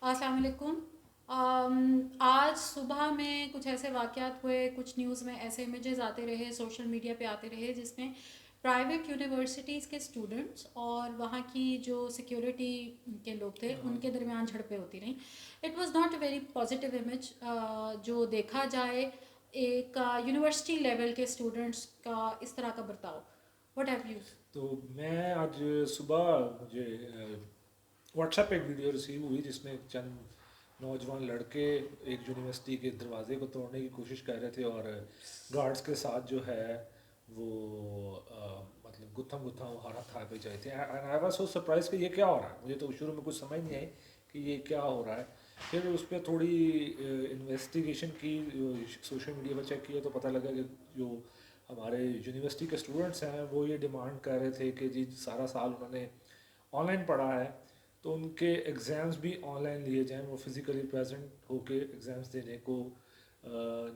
अस्सलाम वालेकुम। आज सुबह में कुछ ऐसे वाक़यात हुए, कुछ न्यूज़ में ऐसे इमेजेस आते रहे, सोशल मीडिया पे आते रहे, जिसमें प्राइवेट यूनिवर्सिटीज़ के स्टूडेंट्स और वहाँ की जो सिक्योरिटी के लोग थे उनके दरमियान झड़पें होती रहीं। It was not a very positive image जो देखा जाए एक यूनिवर्सिटी लेवल के स्टूडेंट्स का इस तरह का बर्ताव। What have you? तो मैं आज सुबह मुझे व्हाट्सएप पे एक वीडियो रिसीव हुई जिसमें चंद नौजवान लड़के एक यूनिवर्सिटी के दरवाजे को तोड़ने की कोशिश कर रहे थे और गार्ड्स के साथ जो है वो मतलब गुत्थम गुत्थम हाथ था पे जाए थे। And I was so surprise कि ये क्या हो रहा है। मुझे तो शुरू में कुछ समझ नहीं आई कि ये क्या हो रहा है। फिर उस पर थोड़ी इन्वेस्टिगेशन की, सोशल मीडिया पर चेक किया तो पता लगा कि जो हमारे यूनिवर्सिटी के स्टूडेंट्स हैं वो ये डिमांड कर रहे थे कि जी सारा साल उन्होंने ऑनलाइन पढ़ा है तो उनके एग्ज़ाम्स भी ऑनलाइन लिए जाएं। वो फिज़िकली प्रेजेंट होके एग्ज़ाम्स देने को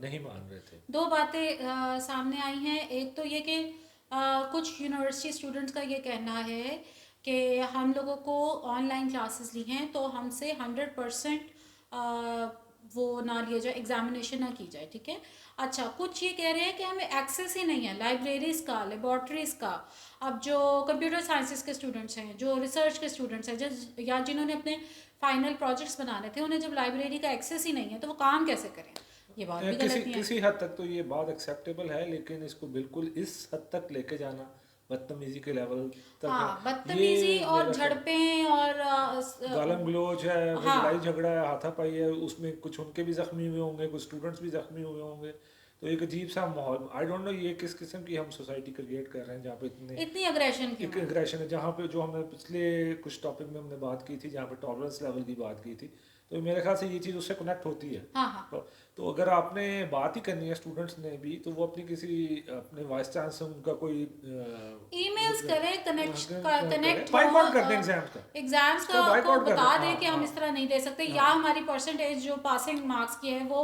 नहीं मान रहे थे। दो बातें सामने आई हैं। एक तो ये कि कुछ यूनिवर्सिटी स्टूडेंट्स का ये कहना है कि हम लोगों को ऑनलाइन क्लासेस ली हैं तो हमसे 100% वो ना लिया जाए, एग्जामिनेशन ना की जाए। ठीक है। अच्छा, कुछ ये कह रहे हैं कि हमें एक्सेस ही नहीं है लाइब्रेरीज का, लेबॉर्ट्रीज का। अब जो कंप्यूटर साइंसेस के स्टूडेंट्स हैं, जो रिसर्च के स्टूडेंट्स हैं, या जिन्होंने अपने फाइनल प्रोजेक्ट्स बनाने थे, उन्हें जब लाइब्रेरी का एक्सेस ही नहीं है तो वो काम कैसे करें? ये बात भी किसी गलत नहीं है। किसी हद तक तो ये बात एक्सेप्टेबल है, लेकिन इसको बिल्कुल इस हद तक लेके जाना बदतमीजी के लेवल तक है। हाँ, ये बदतमीजी और मेरा ख्याल झड़पें और गालम गलोच है, फिर लड़ाई हाँ। झगड़ा है, हाथापाई है, उसमें कुछ उनके भी जख्मी हुए होंगे, कुछ स्टूडेंट्स भी जख्मी हुए होंगे। तो एक अजीब सा माहौल, आई डोंट नो ये किस किस्म की हम सोसाइटी क्रिएट कर रहे हैं जहाँ पे इतने इतनी अग्रेशन क्यों एक है? एग्रेशन है। जहाँ पे जो हमने पिछले कुछ टॉपिक में हमने बात की थी जहाँ पे टॉलरेंस लेवल की बात की थी, तो मेरे ख्याल से ये चीज़ उससे कनेक्ट होती है। हाँ हाँ। तो अगर आपने बात ही करनी है स्टूडेंट्स ने भी, तो वो अपनी किसी अपने वाइस चांसलर उनका कोई ईमेल्स करें, करें, कनेक्ट हो, बाइकआउट कर दें एग्जाम्स का, एग्जाम्स इसको का को बाइकआउट कर बता दें। हाँ दें कि हम हाँ इस तरह नहीं दे सकते, या हाँ हमारी परसेंटेज जो पासिंग मार्क्स की है वो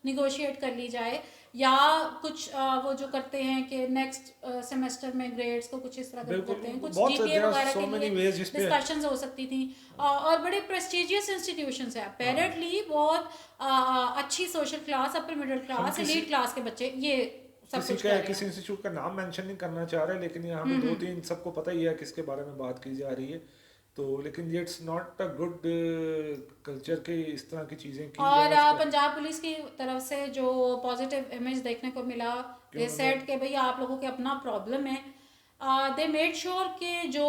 निगोशिएट कर ली जाए, या कुछ वो जो करते हैं कि नेक्स्ट सेमेस्टर में ग्रेड्स को कुछ इस तरह बिल्कुल। करते हैं, कुछ बहुत जीपीए देर आर वगैरह सो के मेनी लिए वेज जिस पे डिस्कशंस हो सकती थी। और बड़े प्रेस्टिजियस इंस्टीट्यूशंस हैं अपेरेंटली, बहुत अच्छी सोशल क्लास, अपर मिडिल हम क्लास, किसी एलीट क्लास के बच्चे ये सब किसी कुछ का कर रहे किसी हैं। इंस्टीट्यूट का नाम मेंशन नहीं करना चाह रहे, लेकिन यहाँ पे दो तीन सबको पता ही है किसके बारे में बात की जा रही है। तो लेकिन ये it's not a good culture के इस तरह की चीज़ें की और जाए उसका। पंजाब पुलिस की तरफ से जो पॉजिटिव इमेज देखने को मिला, कि दे उन्होंने सेड कि भैया आप लोगों के अपना प्रॉब्लम है। दे मेड श्योर कि जो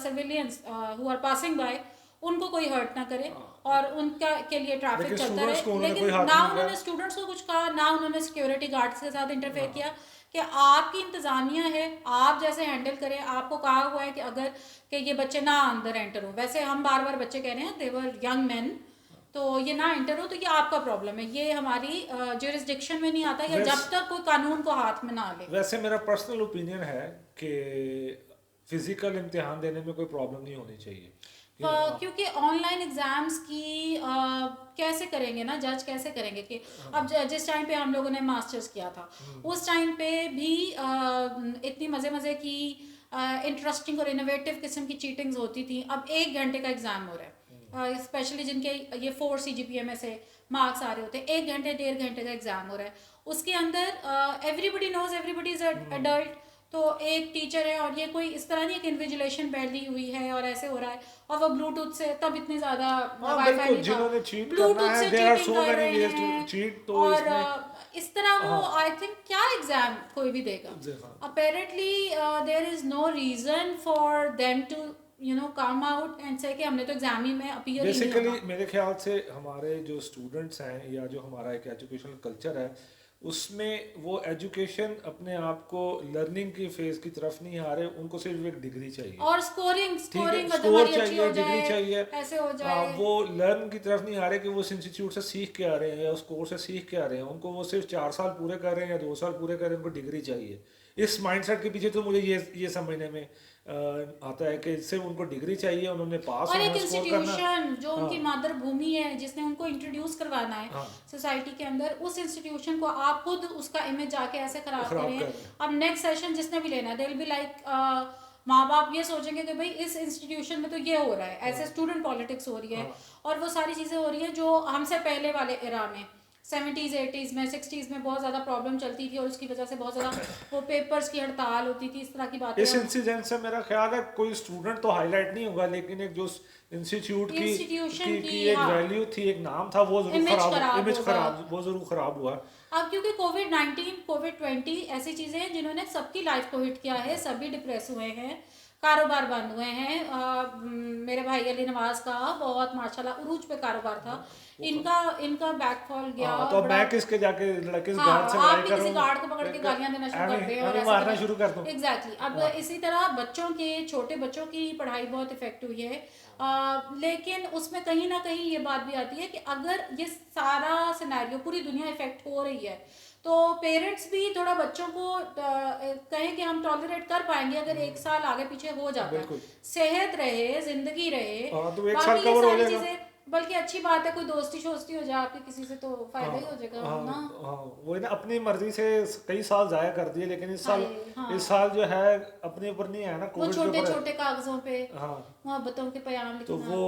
civilians who are passing by उनको कोई हर्ट ना करे और उनका के लिए ट्रैफिक लेकिन चलता स्टूडेंट्स रहे। को उन्होंने कोई लेकिन हाथ ना नहीं उन्होंने लगाया। स्टूडेंट्स को कुछ कहा, ना उन्होंने सिक्योरिटी गार्ड्स के साथ इंटरफेयर हाँ, किया कि आपकी इंतज़ामिया है, आप जैसे हैंडल करें। आपको कहा हुआ है कि अगर कि ये बच्चे ना अंदर एंटर हो, वैसे हम बार बार बच्चे कह रहे हैं, देवर यंग मैन, तो ये ना इंटर हो तो ये आपका प्रॉब्लम है, ये हमारी जुरिस्डिक्शन में नहीं आता, या जब वैसे तक कोई कानून को हाथ में ना ले। वैसे मेरा पर्सनल ओपिनियन है कि फिजिकल इम्तिहान देने में कोई प्रॉब्लम नहीं होनी चाहिए कि आप। क्योंकि ऑनलाइन एग्जाम्स की कैसे करेंगे ना, जज कैसे करेंगे कि अब जिस टाइम पे हम लोगों ने मास्टर्स किया था उस टाइम पे भी इतनी मज़े मज़े की इंटरेस्टिंग और इनोवेटिव किस्म की चीटिंग्स होती थी। अब 1 घंटे का एग्ज़ाम हो रहा है, स्पेशली जिनके ये 4 CGPA में से मार्क्स आ रहे होते हैं, 1 घंटे 1.5 घंटे का एग्ज़ाम हो रहा है। उसके अंदर everybody knows everybody is adult. तो एक टीचर है और ये कोई इस तरह नहीं है कि इन्विजिलेशन बैठली हुई है और ऐसे हो रहा है, और वो ब्लूटूथ से, तब इतनी ज़्यादा हाँ वाईफाई बिल्कुल, नहीं था, जिन्होंने चीट करना ब्लूटूथ है से देयर आर चीटिंग सो कर मेनी रहे वेज टू हैं। चीट। तो और इसमें इस तरह वो हाँ आई थिंक क्या एग्जाम कोई भी देगा। हाँ apparently there is no reason for them to come out and say कि हमने तो एग्जाम ही में अपीयर ही नहीं बेसिकली होना। मेरे ख्याल से हमारे जो स्टूडेंट्स हैं या जो हमारा एक एजुकेशनल कल्चर है उसमें वो एजुकेशन अपने आप को लर्निंग की फेज की तरफ नहीं आ रहे, उनको सिर्फ एक डिग्री चाहिए। और स्कोरिंग ठीक है, स्कोरिंग स्कोर हमारी अच्छी चाहिए, हो डिग्री जाए, चाहिए। ऐसे हो हाँ, जाए। वो लर्न की तरफ नहीं आ रहे कि वो उस इंस्टीट्यूट से सीख के आ रहे हैं या उस कोर्स से सीख के आ रहे हैं। उनको वो सिर्फ 4 साल पूरे कर रहे हैं या 2 साल पूरे कर रहे हैं, उनको डिग्री चाहिए। इस माइंडसेट के पीछे तो मुझे ये समझने में आता है कि सिर्फ उनको डिग्री चाहिए, उन्होंने पास और होना एक है, स्कोर करना। इंस्टीट्यूशन जो हाँ उनकी मातृभूमि है, जिसने उनको इंट्रोड्यूस करवाना है हाँ, सोसाइटी के अंदर, उस इंस्टीट्यूशन को आप खुद उसका इमेज जाके ऐसे खराब खराब करें। कर रहे हैं। अब नेक्स्ट सेशन जिसने भी लेना है, दे विल बी लाइक माँ बाप ये सोचेंगे कि भाई इस इंस्टीट्यूशन में तो ये हो रहा है, ऐसे स्टूडेंट पॉलिटिक्स हो रही है और वो सारी चीज़ें हो रही हैं जो हमसे पहले वाले एरा में 70s 80s में 60s में बहुत ज़्यादा प्रॉब्लम चलती थी और उसकी वजह से बहुत ज़्यादा वो पेपर्स की हड़ताल होती थी, इस तरह की बातें। इस इंसिडेंट से मेरा ख्याल है कोई स्टूडेंट तो हाईलाइट नहीं होगा, लेकिन एक जो इंस्टीट्यूट इंस्टीट्यूशन की की एक हाँ, वैल्यू थी, एक नाम था, वो जरूर इमेज खराब, इमेज होगा। खराब, वो जरूर खराब हुआ। अब क्योंकि कोविड-19 कोविड-20 ऐसी चीज़ें हैं जिन्होंने सबकी लाइफ को हिट किया है, सभी डिप्रेस हुए हैं, कारोबार बंद हुए हैं। मेरे भाई अली नवाज का बहुत माशाल्लाह उरूज पे कारोबार था, इनका बैकफॉल गया। हाँ, तो बड़ा मैं किसके जाके किस हाँ, गार्ड से आप लड़ाई भी करूं, किसी गार्ड को पकड़ के गालियां देना शुरू कर दें और ऐसे मारना शुरू कर दूं। एग्जैक्टली। अब इसी तरह बच्चों के, छोटे बच्चों की पढ़ाई बहुत इफेक्ट हुई है। लेकिन उसमें कहीं ना कहीं ये बात भी आती है कि अगर ये सारा सिनेरियो पूरी दुनिया इफेक्ट हो रही है तो पेरेंट्स भी थोड़ा बच्चों को कहें कि हम टॉलरेट कर पाएंगे अगर एक साल आगे पीछे हो जाता है, सेहत रहे, जिंदगी रहे, तो एक बाकी साल ये कवर हो सारी जाएगा। चीजें। बल्कि अच्छी बात है कोई दोस्ती शोस्ती हो जाए आपकी किसी से तो फायदा ही हो जाएगा ना। हाँ, वो ना अपनी मर्जी से कई साल जाया कर दिए, लेकिन इस साल हाँ, इस साल जो है अपने ऊपर नहीं है ना, वो कोविड के छोटे ऊपर छोटे कागजों पे हाँ, मोहब्बतों के प्याम तो लिखना। वो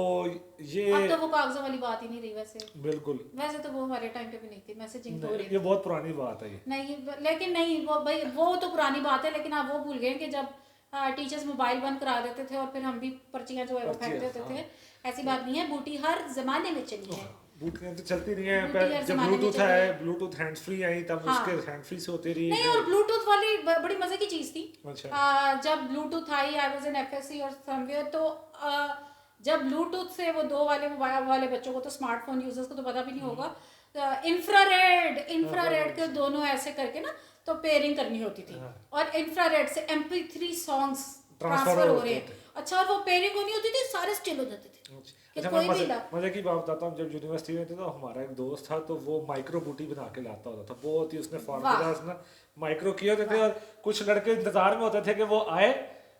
ये अब तो वो कागजों वाली बात ही नहीं रही वैसे। बिल्कुल, वैसे तो वो हमारे टाइम पे भी नहीं थी, मैसेजिंग तो हो रही ये बहुत पुरानी बात है ये। नहीं, लेकिन नहीं वो भाई वो तो पुरानी बात है, लेकिन आप वो भूल गए कि जब टीचर्स मोबाइल बंद करा देते थे और फिर हम भी पर्चियां जो है वो फेंक देते थे। ऐसी बात नहीं है, बूटी हर जमाने में चली है। बूटियां तो चलती नहीं है, बूटी हर जब जमाने में ब्लूटूथ चली है, है। ब्लूटूथ हैंड्स फ्री आई तब हाँ। उसके हैंड फ्री से होती रही। नहीं, और ब्लूटूथ वाली बड़ी मजे की चीज थी। अच्छा। जब Bluetooth I, I was in FSc और समवेयर, तो जब ब्लूटूथ से वो दो वाले मोबाइल वाले बच्चों को तो स्मार्टफोन यूजर्स को तो पता भी नहीं होगा, इंफ्रारेड के दोनों ऐसे करके ना तो पेयरिंग करनी होती थी और इंफ्रारेड से MP3 सॉन्ग्स ट्रांसफर हो रहे हैं। अच्छा, और वो पेयरिंग होनी होती थी, सारे स्टिल हो जाते थे। अच्छा, कोई भी मजे की बात बताता हूँ, जब यूनिवर्सिटी में थे तो हमारा एक दोस्त था, तो वो माइक्रो बूटी बना के लाता होता था, बहुत ही उसने फॉर्मूलाज ना माइक्रो किए होते थे, और कुछ लड़के इंतजार में होते थे कि वो आए,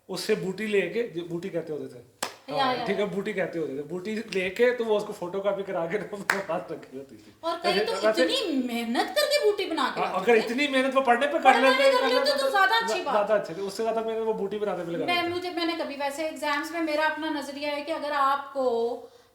उससे बूटी लेके, बूटी कहते होते थे, ठीक है, बूटी कहते होते थे, बूटी लेके तो वो उसको फोटो कॉपी करा के उसके पास रखी होती थी। और कहीं तो इतनी मेहनत करके बूटी बना के अगर इतनी मेहनत वो पढ़ने पे कर लेते तो ज्यादा अच्छी बात, ज्यादा अच्छे थे, उससे ज्यादा मेहनत वो बूटी बनाने पे लगा। मैंने कभी वैसे एग्जाम्स में मेरा अपना नजरिया है कि अगर आपको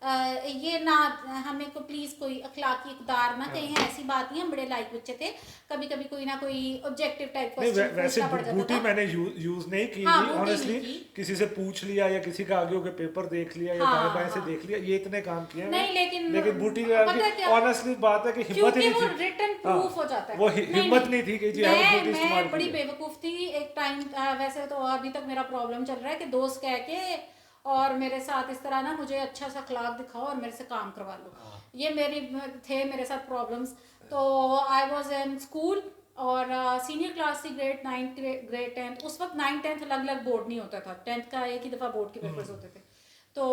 ये ना, हमें को प्लीज कोई अखलाकी इकदार ना कहीं, ऐसी बात नहीं, हम बड़े लाइक बच्चे थे, कभी कभी कोई ना कोई ऑब्जेक्टिव टाइप क्वेश्चन वैसे पड़ जाता बूटी था। मैंने यूज नहीं की, ऑनेस्टली किसी से पूछ लिया या किसी का आगे होकर पेपर देख लिया या दाएं बाएं से देख लिया, ये इतने काम किए नहीं, लेकिन बूटी ऑनेस्टली बात है कि हिम्मत ही नहीं थी, रिटन प्रूफ हो जाता है, वो हिम्मत नहीं थी कि जी हाँ बूटी इस्तेमाल मैं बड़ी बेवकूफ थी एक टाइम। वैसे तो अभी तक मेरा प्रॉब्लम चल रहा है कि दोस्त कह के और मेरे साथ इस तरह ना मुझे अच्छा सा अखलाक दिखाओ और मेरे से काम करवा लो, ये मेरे साथ प्रॉब्लम्स। तो आई वाज इन स्कूल और सीनियर क्लास थी, ग्रेड 9 ग्रेड 10, उस वक्त 9 10 अलग अलग बोर्ड नहीं होता था, 10th का एक ही दफ़ा बोर्ड के पेपर्स होते थे। तो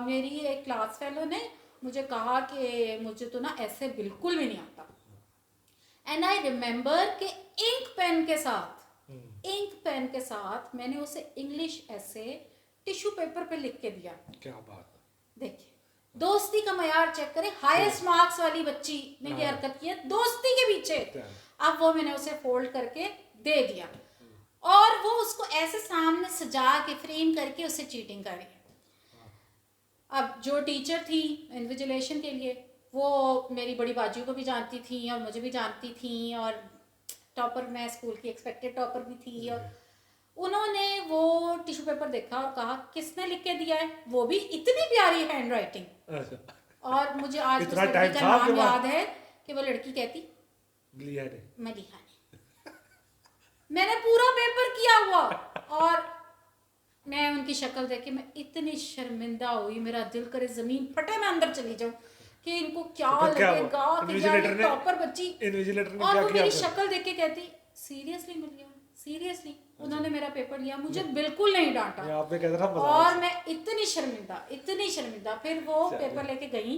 मेरी एक क्लास फेलो ने मुझे कहा कि मुझे तो ना ऐसे बिल्कुल भी नहीं आता, एंड आई रिमेंबर कि इंक पेन के साथ मैंने उसे इंग्लिश ऐसे टिश्यू पेपर पे लिख के दिया। क्या बात, देखिए दोस्ती का मयार चेक करें, हाईएस्ट मार्क्स वाली बच्ची ने ये हरकत की है दोस्ती के पीछे। अब वो मैंने उसे फोल्ड करके दे दिया और वो उसको ऐसे सामने सजा के फ्रेम करके उससे चीटिंग कर रही है। अब जो टीचर थी इन्विजिलेशन के लिए, वो मेरी बड़ी बाजू को भी जानती थी और मुझे भी जानती थी, और टॉपर, मैं स्कूल की एक्सपेक्टेड टॉपर भी थी, और उन्होंने वो टिश्यू पेपर देखा और कहा किसने लिख के दिया है, वो भी इतनी प्यारी हैंड राइटिंग। और मुझे आज उस लड़की का नाम याद है कि वो लड़की कहती लिया ने, मैं लिखा नहीं, मैंने पूरा पेपर किया हुआ। और मैं उनकी शक्ल देख के मैं इतनी शर्मिंदा हुई, मेरा दिल करे जमीन फटे, मैं अंदर चली जाऊं कि इनको क्या लगेगा कि यार ये टॉपर बच्ची। और वो मेरी शक्ल देख के कहती सीरियसली मिल गया, सीरियसली उन्होंने मेरा पेपर लिया, मुझे बिल्कुल नहीं डांटा, और मैं इतनी शर्मिंदा। फिर वो पेपर लेके गई,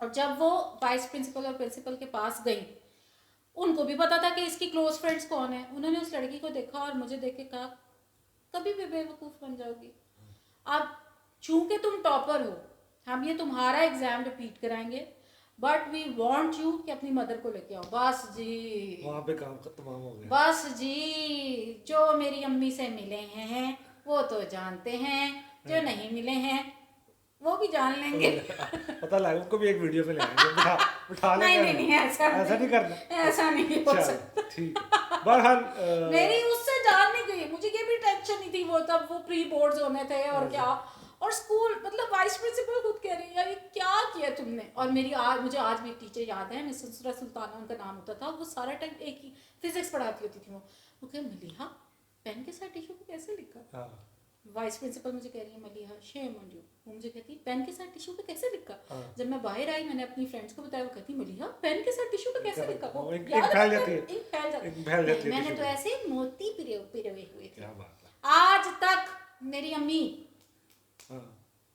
और जब वो वाइस प्रिंसिपल और प्रिंसिपल के पास गई, उनको भी पता था कि इसकी क्लोज फ्रेंड्स कौन है, उन्होंने उस लड़की को देखा और मुझे देख के कहा कभी भी बेवकूफ बन जाओगी, अब चूंकि तुम टॉपर हो हम ये तुम्हारा एग्जाम रिपीट कराएंगे, बट वी वांट यू कि अपनी मदर को लेके आओ। बस जी, वहाँ पे काम खत्म हो गया। बस जी, जो मेरी अम्मी से मिले हैं वो तो जानते हैं, जो नहीं मिले हैं वो भी जान लेंगे। पता लगा उनको भी एक वीडियो पे ले आएंगे, बिठा नहीं लेंगे। नहीं नहीं, ऐसा नहीं करना। ऐसा नहीं हो चलो सकता। ठीक है। बहरहाल मेरी उससे जान नहीं गई, मुझे ये भी टेंशन नहीं थी, वो तब वो प्री बोर्ड्स होने थे और क्या, और स्कूल मतलब वाइस प्रिंसिपल खुद कह रही है यार ये क्या किया तुमने। और मुझे आज भी टीचर याद है, मिस सुल्ताना उनका नाम होता था, वो सारा टाइम एक ही फिजिक्स पढ़ाती होती थी। वो कह मलिहा पेन के साथ टिश्यू पे कैसे लिखा। हाँ। वाइस प्रिंसिपल मुझे कह रही है मलिहा शेम ऑन यू, वो मुझे कहती पेन के साथ टिश्यू पे कैसे लिखा। हाँ। जब मैं बाहर आई मैंने अपनी फ्रेंड्स को बताया, वो कहती मलिहा पेन के साथ टिश्यू पे कैसे लिखा। वो इंक याद फैल है, जाती है। इंक फैल जाती इंक फैल जाती है मैंने टिश्यू तो पे। ऐसे मोती पिरोए हुए थे। क्या बात है। आज तक मेरी अम्मी हाँ।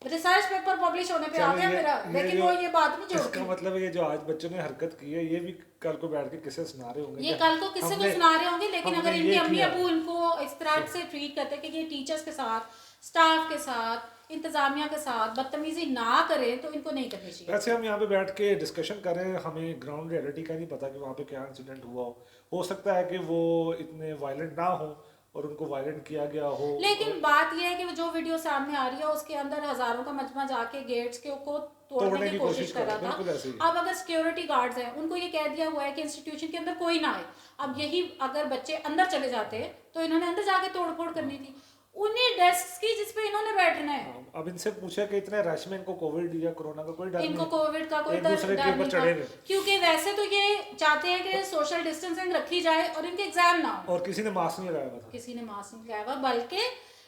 रिसर्च पेपर पब्लिश होने पे आ चलो गया मेरा, लेकिन वो ये बात नहीं इसका जोड़ती। मतलब ये जो आज बच्चों ने हरकत की है, ये भी कल को बैठ के किसे सुना रहे होंगे। ये कि कल को किसी को हमने- सुना रहे होंगे, लेकिन हमने अगर ये इनके अम्मी किया। अबू इनको इस तरह से ट्रीट करते कि ये टीचर्स के साथ, स्टाफ के साथ, इंतजामिया के साथ बदतमीजी ना करे तो इनको नहीं करनी चाहिए। वैसे हम यहाँ पे बैठ के डिस्कशन कर रहे हैं, हमें ग्राउंड रियलिटी का नहीं पता कि वहाँ पे क्या इंसिडेंट हुआ हो सकता है कि वो इतने वायलेंट ना हो और उनको वायलेंट किया गया हो। लेकिन बात यह है कि जो वीडियो सामने आ रही है उसके अंदर हजारों का मजमा जाके गेट्स के को तोड़ने की कोशिश कर रहा बिल्कुल ऐसे ही। था। अब अगर सिक्योरिटी गार्ड्स हैं, उनको ये कह दिया हुआ है कि इंस्टीट्यूशन के अंदर कोई ना आए, अब यही अगर बच्चे अंदर चले जाते तो इन्होंने अंदर जाके तोड़फोड़ करनी थी, उन्हीं डेस्क की जिसपे इन्होंने बैठना है। हाँ, अब इनसे पूछा कि इतने रश में इनको कोविड या कोरोना का कोई डर इनको नहीं, कोविड का कोई एक डर दूसरे के डर ऊपर नहीं चढ़ेंगे। था, क्योंकि वैसे तो ये चाहते हैं कि सोशल डिस्टेंसिंग रखी जाए और इनके एग्जाम ना हो। और किसी ने मास्क नहीं लगाया हुआ था। किसी ने मास्क नहीं लगाया हुआ, बल्कि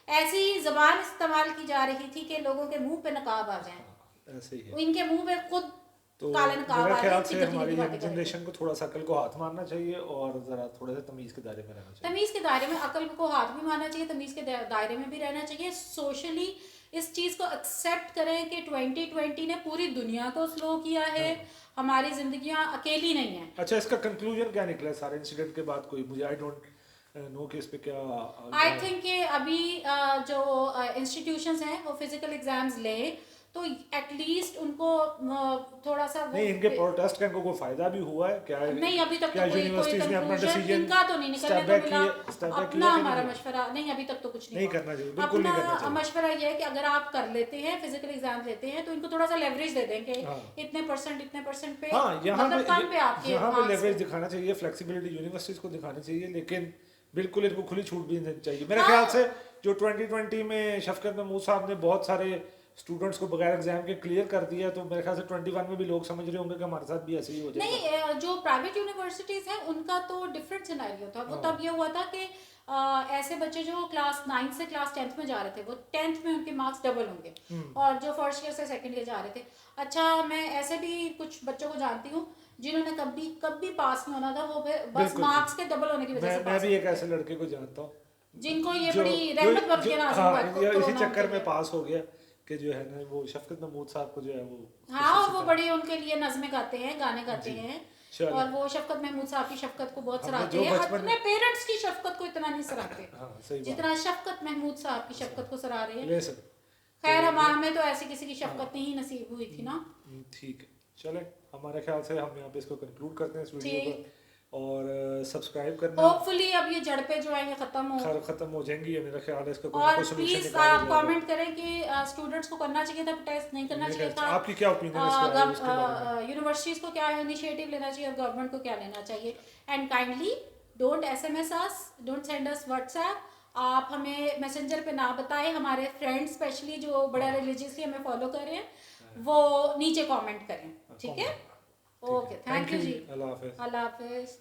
ऐसी जबान इस्तेमाल की जा रही थी कि लोगों के मुंह पे नकाब आ जाए, ऐसे ही है। इनके मुंह पे खुद तो काले नकाब मेरा आ ख्याल जाए, से इतनी हमारी गंदी बातें करेंगे। जनरेशन को थोड़ा सा अकल को हाथ मारना चाहिए और जरा थोड़े से तमीज के दायरे में रहना चाहिए। तमीज के दायरे में अकल को हाथ भी मारना चाहिए, तमीज के दायरे में भी रहना चाहिए। सोशली इस चीज को एक्सेप्ट करें कि 2020 ने पूरी दुनिया को स्लो किया है, हमारी जिंदगियां अकेली नहीं है। अच्छा, इसका कंक्लूजन क्या निकला है सारे इंसिडेंट के बाद? कोई मुझे आई डोंट नो कि इस पे क्या आई थिंक कि अभी जो इंस्टीट्यूशंस हैं वो फिजिकल एग्जाम्स ले तो एटलीस्ट उनको थोड़ा सा नहीं, इनके प्रोटेस्ट का इनको कोई फायदा भी हुआ है क्या? नहीं अभी तक क्या तो कोई यूनिवर्सिटीज ने अपना conclusion डिसीजन इनका तो नहीं निकलने को मिला। अपना हमारा मशवरा नहीं, अभी तक तो कुछ नहीं करना चाहिए, बिल्कुल नहीं करना अपना चाहिए। मशवरा ये है कि अगर आप कर लेते हैं फिजिकल एग्जाम लेते हैं तो इनको थोड़ा सा लेवरेज दे देंगे, हाँ। इतने परसेंट पे, हाँ, यहाँ मतलब कम पे आपके यहाँ पे marks लेवरेज दिखाना चाहिए, फ्लेक्सिबिलिटी यूनिवर्सिटीज को दिखानी चाहिए, लेकिन बिल्कुल इनको खुली छूट भी देनी चाहिए। मेरे हाँ। ख्याल से जो 2020 में शफकत महमूद साहब ने बहुत सारे स्टूडेंट्स को बगैर एग्जाम के क्लियर कर दिया, तो मेरे ख्याल से 21 में भी लोग समझ रहे होंगे कि हमारे साथ भी ऐसे ही हो जाएगा। नहीं, जो प्राइवेट यूनिवर्सिटीज हैं उनका तो डिफरेंट सिनेरियो था। वो तब ये हुआ था कि ऐसे बच्चे जो क्लास 9 से क्लास 10th में जा रहे थे वो 10th में उनके मार्क्स डबल होंगे, और जो फर्स्ट ईयर से सेकंड ईयर जा रहे थे। अच्छा, मैं ऐसे भी कुछ बच्चों को जानती हूँ जिन्होंने कभी पास नहीं होना था, वो बस मार्क्स के डबल होने की वजह से मैं भी एक ऐसे लड़के को जानता हूँ जिनको ये बड़ी रहमत बन के नाज़िम हुआ है, इसी कोरोना चक्कर के में लिए। पास हो गया कि जो है ना वो शफकत महमूद साहब को जो है वो हाँ, और वो बड़ी उनके लिए नज़में गाते हैं, गाने गाते हैं, चलो। और वो शफकत महमूद साहब की शफकत को बहुत हमने सराहते जो हैं। बचपन अपने पेरेंट्स की शफकत को इतना नहीं सराहते हाँ, सही बात। जितना शफकत महमूद साहब की शफकत को सराह रहे हैं। ले सर, खैर हमें तो ऐसी किसी की शफकत नहीं नसीब हुई थी ना। ठीक है, चले हमारे ख्याल से हम यहाँ पे इसको कंक्लूड करते हैं इस वीडियो ठीक। को, और सब्सक्राइब करना। होपफुली अब ये झड़पें जो है ये खत्म हो जाएंगी, मेरा ख्याल है इसका कोई ना और कोई सॉल्यूशन प्लीज निकाला जाएगा। कमेंट करें कि स्टूडेंट्स को करना चाहिए था टेस्ट, नहीं करना चाहिए था। आपकी क्या ओपिनियन है इसके बारे में? यूनिवर्सिटीज को क्या इनिशिएटिव लेना चाहिए और गवर्नमेंट को क्या लेना चाहिए। And kindly don't SMS us, don't send us WhatsApp. आप हमें मैसेंजर पे ना बताएं। हमारे फ्रेंड्स स्पेशली जो बड़ा रिलीजियसली हमें फॉलो कर रहे हैं वो नीचे कमेंट करें, ठीक है? ओके, थैंक यू जी, अल्लाह हाफिज़। अल्लाह हाफिज।